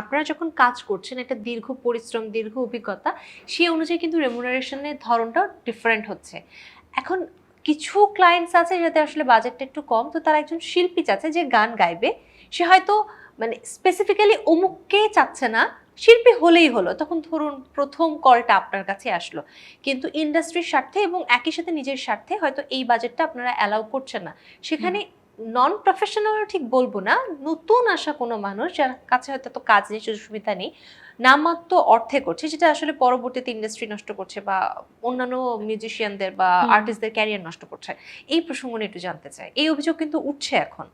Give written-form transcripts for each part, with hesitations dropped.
আপনারা যখন কাজ করছেন একটা দীর্ঘ পরিশ্রম, দীর্ঘ অভিজ্ঞতা, সেই অনুযায়ী কিন্তু রেমুনারেশনের ধরনটা ডিফারেন্ট হচ্ছে। এখন কিছু ক্লায়েন্টস আছে যাতে আসলে বাজেটটা একটু কম, তো তারা একজন শিল্পী চাচ্ছে যে গান গাইবে, সে হয়তো মানে স্পেসিফিক্যালি অমুককে চাচ্ছে না, শিল্পী হলেই হলো। তখন ধরুন প্রথম কলটা আপনার কাছে আসলো, কিন্তু ইন্ডাস্ট্রির স্বার্থে এবং একই সাথে নিজের স্বার্থে হয়তো এই বাজেটটা আপনারা অ্যালাউ করছেন না। সেখানে নন প্রফেশনাল ঠিক বলবো না, নতুন আসা কোনো মানুষ যার কাছে হয়তো তো কাজ নেই, সুযোগ সুবিধা নেই, নামমাত্র অর্থে করছে, যেটা আসলে পরবর্তীতে ইন্ডাস্ট্রি নষ্ট করছে বা অন্যান্য মিউজিশিয়ানদের বা আর্টিস্টদের ক্যারিয়ার নষ্ট করছে। এই প্রসঙ্গ নিয়ে একটু জানতে চাই, এই অভিযোগ কিন্তু উঠছে এখন।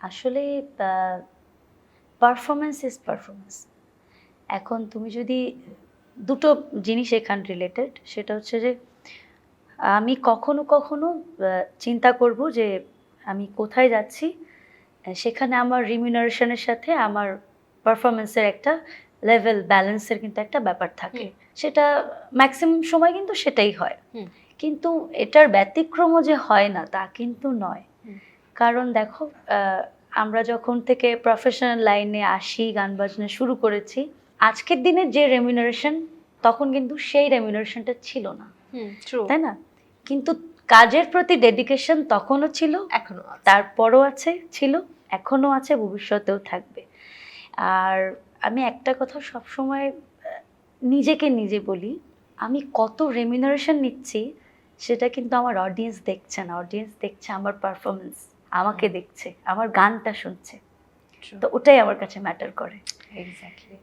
আসলে পারফরমেন্স ইজ পারফরমেন্স। এখন তুমি যদি দুটো জিনিস এখান রিলেটেড, সেটা হচ্ছে যে আমি কখনো কখনো চিন্তা করব যে আমি কোথায় যাচ্ছি, সেখানে আমার রিমিউনারেশনের সাথে আমার পারফরমেন্সের একটা লেভেল ব্যালেন্সের কিন্তু একটা ব্যাপার থাকে। সেটা ম্যাক্সিমাম সময় কিন্তু সেটাই হয়, কিন্তু এটার ব্যতিক্রমও যে হয় না তা কিন্তু নয়। কারণ দেখো, আমরা যখন থেকে প্রফেশনাল লাইনে আসি, গান বাজনা শুরু করেছি, আজকের দিনের যে রেমিউনারেশন তখন কিন্তু সেই রেমিউনারেশনটা ছিল না, তাই না? কিন্তু কাজের প্রতি ডেডিকেশন তখনও ছিল, এখনো তারপরও আছে, ছিল, এখনো আছে, ভবিষ্যতেও থাকবে। আর আমি একটা কথা সবসময় নিজেকে নিজে বলি, আমি কত রেমিউনারেশন নিচ্ছি সেটা কিন্তু আমার অডিয়েন্স দেখছে না। অডিয়েন্স দেখছে আমার পারফরমেন্স, আমাকে দেখছে, আমার গানটা শুনছে, তো ওটাই আমার কাছে ম্যাটার করে। এক্স্যাক্টলি।